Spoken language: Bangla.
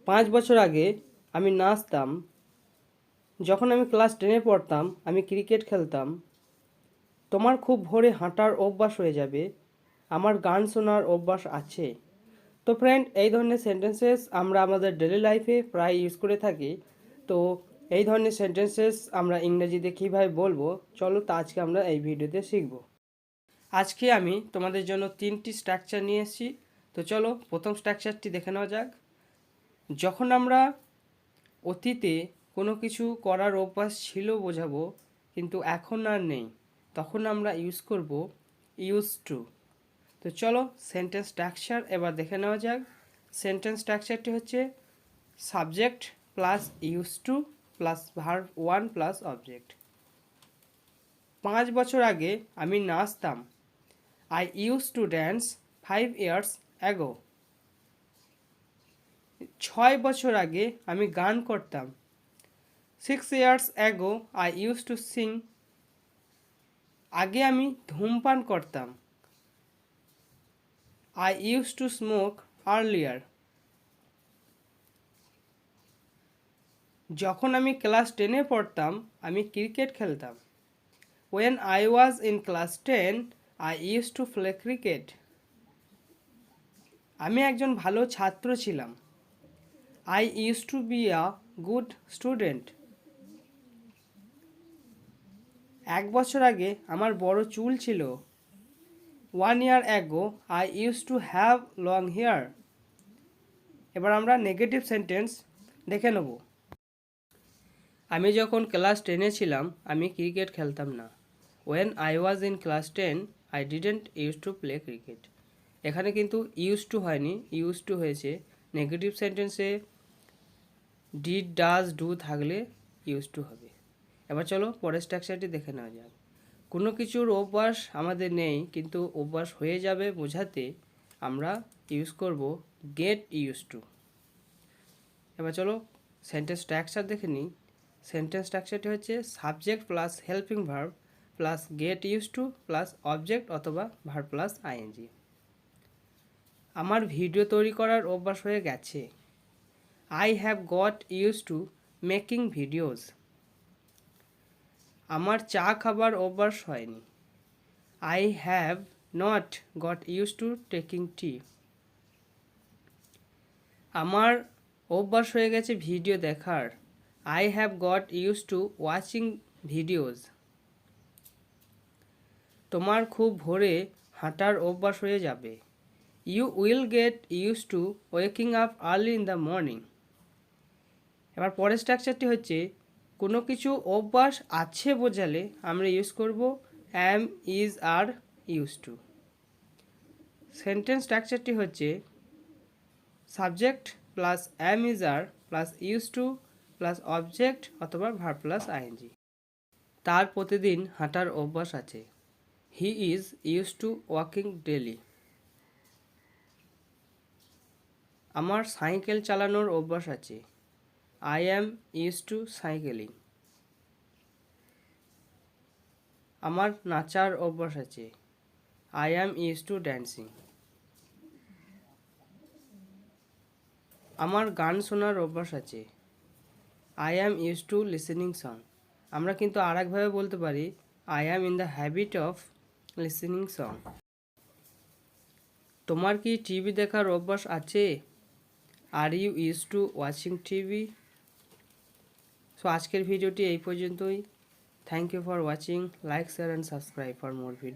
5 বছর আগে আমি নাচতাম। যখন আমি ক্লাস 10-এ পড়তাম আমি ক্রিকেট খেলতাম। তোমার খুব ভোরে হাঁটার অভ্যাস হয়ে যাবে। আমার গান শোনার অভ্যাস আছে। তো ফ্রেন্ড, এই ধরনের সেন্টেন্সেস আমরা আমাদের ডেলি লাইফে প্রায় ইউজ করে থাকি। তো এই ধরনের সেন্টেন্সেস আমরা ইংরেজিতে কীভাবে বলবো, চলো তা আজকে আমরা এই ভিডিওতে শিখব। আজকে আমি তোমাদের জন্য 3টি স্ট্রাকচার নিয়ে এসেছি। তো চলো প্রথম স্ট্রাকচারটি দেখে নেওয়া যাক। যখন আমরা অতীতে কোনো কিছু করার অভ্যাস ছিল বোঝাবো, কিন্তু এখন আর নেই, তখন আমরা ইউজ করব ইউজ টু। তো চলো সেন্টেন্স স্ট্রাকচার এবার দেখে নেওয়া যাক। সেন্টেন্স স্ট্রাকচারটি হচ্ছে subject plus use to plus verb 1 plus object. 5 বছর আগে আমি নাচতাম। I use to dance 5 years ago. 6 বছর আগে আমি গান করতাম। 6 years ago I used to sing. আগে আমি ধূমপান করতাম। I used to smoke earlier. যখন আমি ক্লাস 10-এ পড়তাম আমি ক্রিকেট খেলতাম। When I was in class 10 I used to play cricket. আমি একজন ভালো ছাত্র ছিলাম। I used to be a good student. 1 বছর আগে আমার বড় চুল ছিল। 1 year ago I used to have long hair. এবার আমরা নেগেটিভ সেন্টেন্স দেখে নেব। আমি যখন ক্লাস 10-এ ছিলাম আমি ক্রিকেট খেলতাম না। When I was in class 10 I didn't used to play cricket. এখানে কিন্তু ইউজ টু হয়নি, ইউজ টু হয়েছে। নেগেটিভ সেন্টেন্সে ডিড ডাজ ডু থাকলে ইউজ টু হবে। এবার চলো পরের স্ট্রাকচারটি দেখে নেওয়া যাক। কোনো কিছুর অভ্যাস আমাদের নেই কিন্তু অভ্যাস হয়ে যাবে বোঝাতে আমরা ইউজ করব গেট ইউজ টু। এবার চলো সেন্টেন্স স্ট্রাকচার দেখে নিই। সেন্টেন্স স্ট্রাকচারটি হচ্ছে subject plus helping verb plus get use to plus object অথবা ভার্ব প্লাস আইএনজি। আমার ভিডিও তৈরি করার অভ্যাস হয়ে গেছে। I have got use to making videos. আমার চা খাবার অভ্যাস হয়নি। I have not got used to taking tea. আমার অভ্যাস হয়ে গেছে ভিডিও দেখার। I have got used to watching videos. তোমার খুব ভোরে হাঁটার অভ্যাস হয়ে যাবে। You will get used to waking up early in the morning. এবার পরের স্ট্রাকচারটি হচ্ছে কোনো কিছু অভ্যাস আছে বোঝালে আমরা ইউজ করব am, is, are, used to. Sentence স্ট্রাকচারটি হচ্ছে subject plus am, is, are plus used to plus object অথবা ভার্ব প্লাস আইএনজি। তার প্রতিদিন হাঁটার অভ্যাস আছে। He is used to walking daily. আমার সাইকেল চালানোর অভ্যাস আছে। I am used to cycling. আমার নাচার অভ্যাস আছে। I am used to dancing. আমার গান শোনার অভ্যাস আছে। I am used to listening song. আমরা কিন্তু আর একভাবে বলতে পারি I am in the habit of listening song. তোমার কি টিভি দেখার অভ্যাস আছে? Are you use to watching TV? So আজকের ভিডিওটি এই পর্যন্তই। Thank you for watching. Like, share and subscribe for more video.